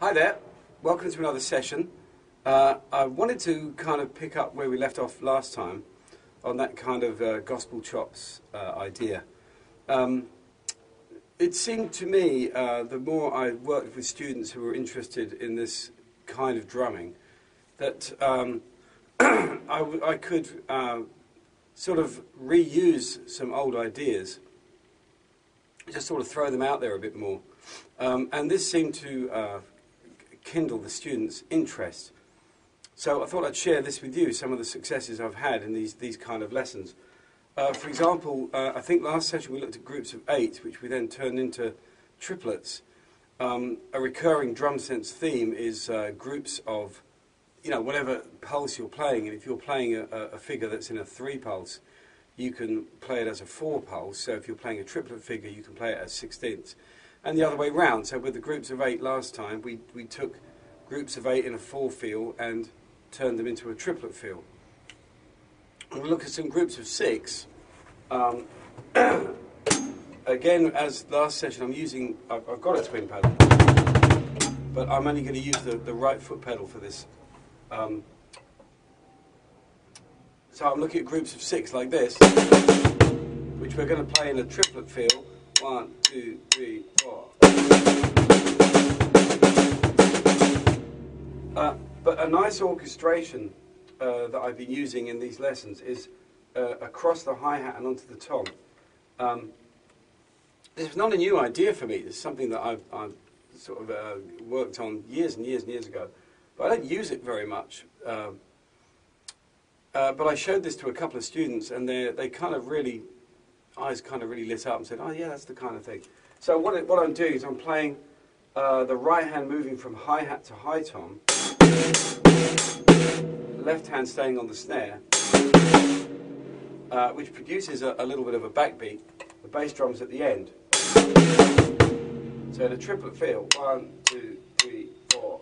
Hi there, welcome to another session. I wanted to kind of pick up where we left off last time on that kind of gospel chops idea. It seemed to me, the more I worked with students who were interested in this kind of drumming, that I could sort of reuse some old ideas, just sort of throw them out there a bit more. And this seemed to kindle the students' interest. So I thought I'd share this with you, some of the successes I've had in these kind of lessons. For example, I think last session we looked at groups of 8, which we then turned into triplets. A recurring Drumsense theme is groups of, whatever pulse you're playing. And if you're playing a figure that's in a 3 pulse, you can play it as a 4 pulse. So if you're playing a triplet figure, you can play it as 16ths. And the other way round. So with the groups of 8 last time, we took groups of 8 in a 4 feel and turned them into a triplet feel. We'll look at some groups of 6. Again, as last session, I've got a twin pedal, but I'm only going to use the right foot pedal for this. So I'm looking at groups of 6 like this, which we're going to play in a triplet feel. 1, 2, 3, 4. But a nice orchestration that I've been using in these lessons is across the hi-hat and onto the tom. This is not a new idea for me. This is something that I've sort of worked on years and years and years ago. But I don't use it very much. But I showed this to a couple of students, and they kind of really, eyes kind of really lit up and said, oh yeah, that's the kind of thing. So what I'm doing is I'm playing the right hand moving from hi-hat to high tom, left hand staying on the snare, which produces a little bit of a backbeat. The bass drum's at the end. So the triplet feel, 1, 2, 3, 4.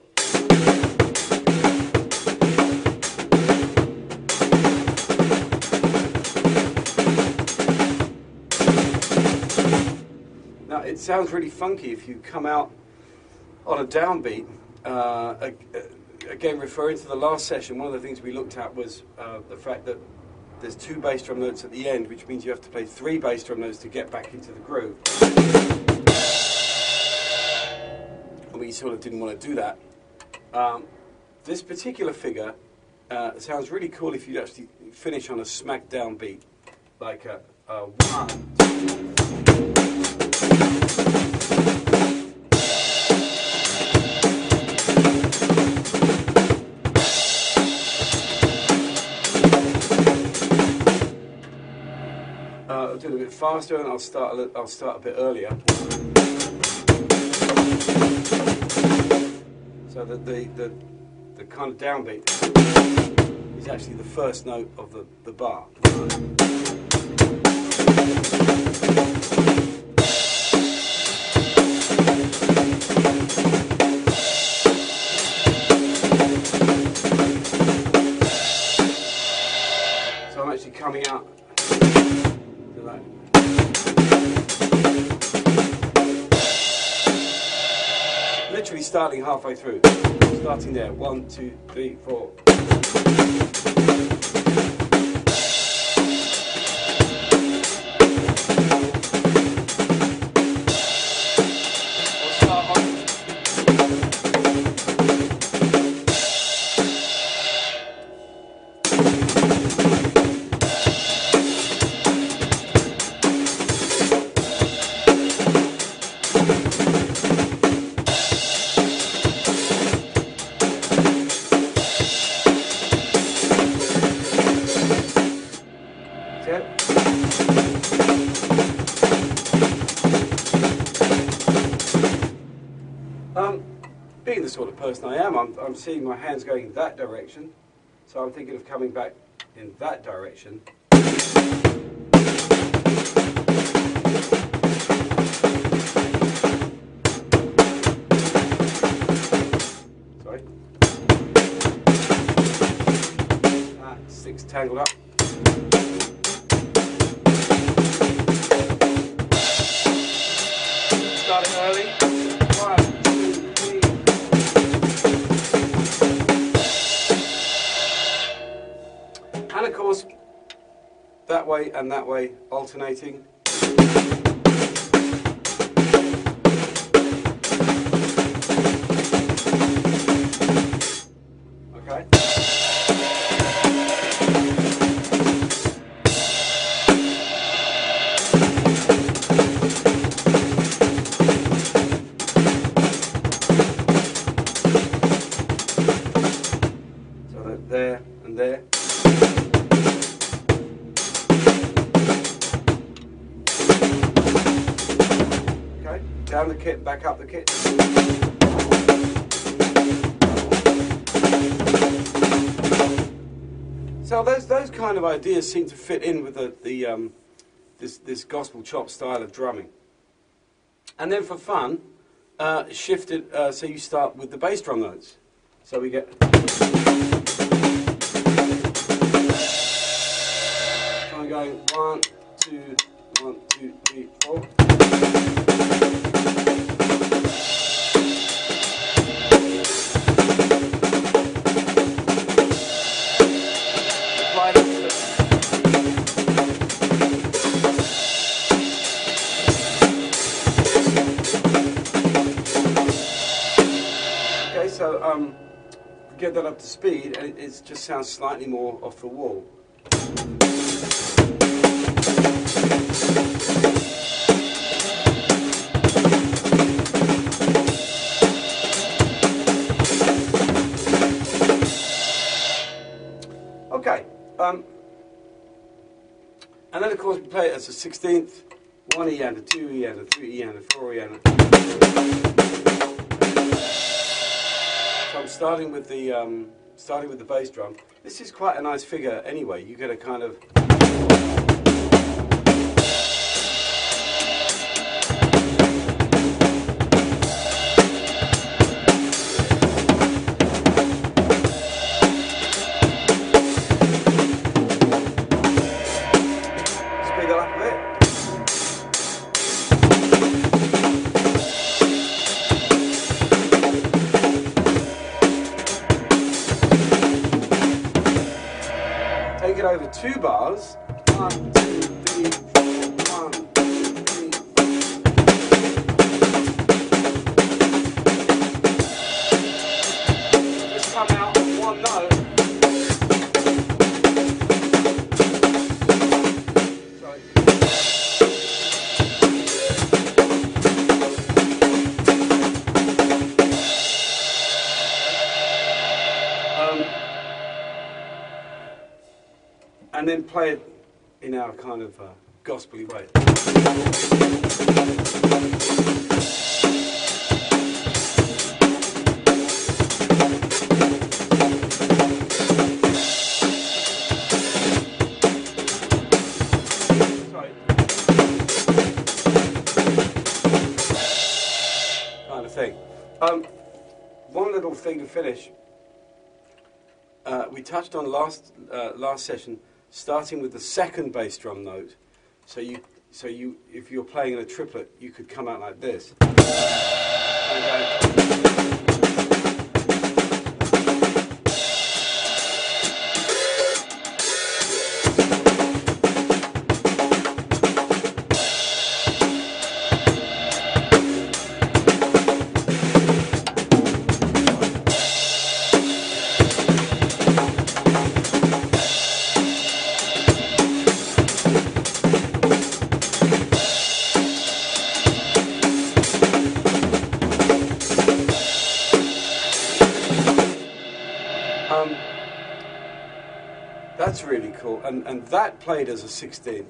Now it sounds really funky if you come out on a downbeat. Again, referring to the last session, one of the things we looked at was the fact that there's 2 bass drum notes at the end, which means you have to play 3 bass drum notes to get back into the groove. And we sort of didn't want to do that. This particular figure sounds really cool if you actually finish on a smack down beat, like a 1, 2. I'll do it a bit faster, and I'll start a bit earlier. So that the kind of downbeat is actually the first note of the bar. So I'm actually coming out. Literally starting halfway through. Starting there. 1, 2, 3, 4. Being the sort of person I am, I'm seeing my hands going in that direction, so I'm thinking of coming back in that direction. Sorry. 6 tangled up. Starting early. 1, 2, 3. way and that way, alternating. Okay. So that there and there. Okay, down the kit, back up the kit. So those kind of ideas seem to fit in with this gospel chop style of drumming. And then for fun, shift it so you start with the bass drum notes. So we get. So I'm going 1, 2, 1, 2, 3, 4. So get that up to speed, and it just sounds slightly more off the wall. Okay, and then of course we play it as a 16th, 1 E and a 2 E and a 3 E and a 4 E and a. So I'm starting with the bass drum. This is quite a nice figure anyway. You get a kind of. Speed that up a bit. Take it over 2 bars. 1, 2, 3, 4. 1, 2, 3, 4. Just come out on 1 note. Sorry. And then play it in our kind of gospel-y way. Sorry. Kind of thing. One little thing to finish. We touched on last session, starting with the second bass drum note. So you, if you're playing in a triplet, you could come out like this. That's really cool, and that played as a 16.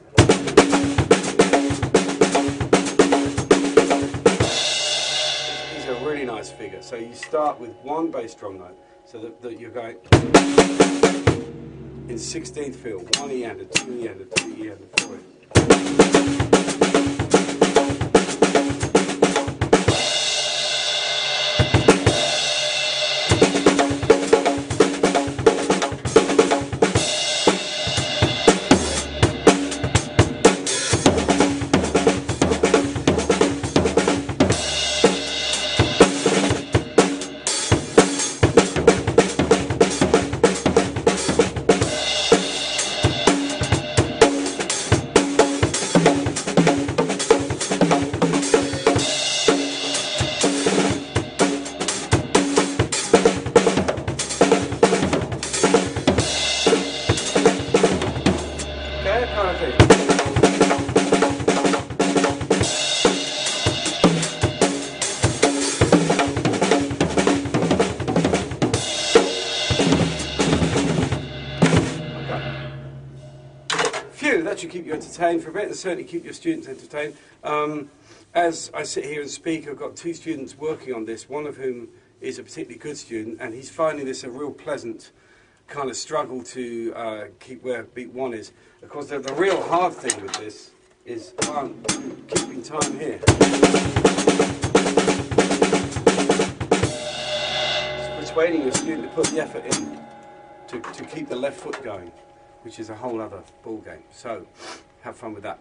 It's a really nice figure. So you start with 1 bass drum note, so that you're going in 16th feel, 1 E and a 2 E and a 3 E and a 4 E. you entertained for a bit, and certainly keep your students entertained. As I sit here and speak, I've got 2 students working on this, one of whom is a particularly good student, and he's finding this a real pleasant kind of struggle to keep where beat 1 is. Of course, the real hard thing with this is keeping time here. So persuading your student to put the effort in to keep the left foot going, which is a whole other ball game. So have fun with that.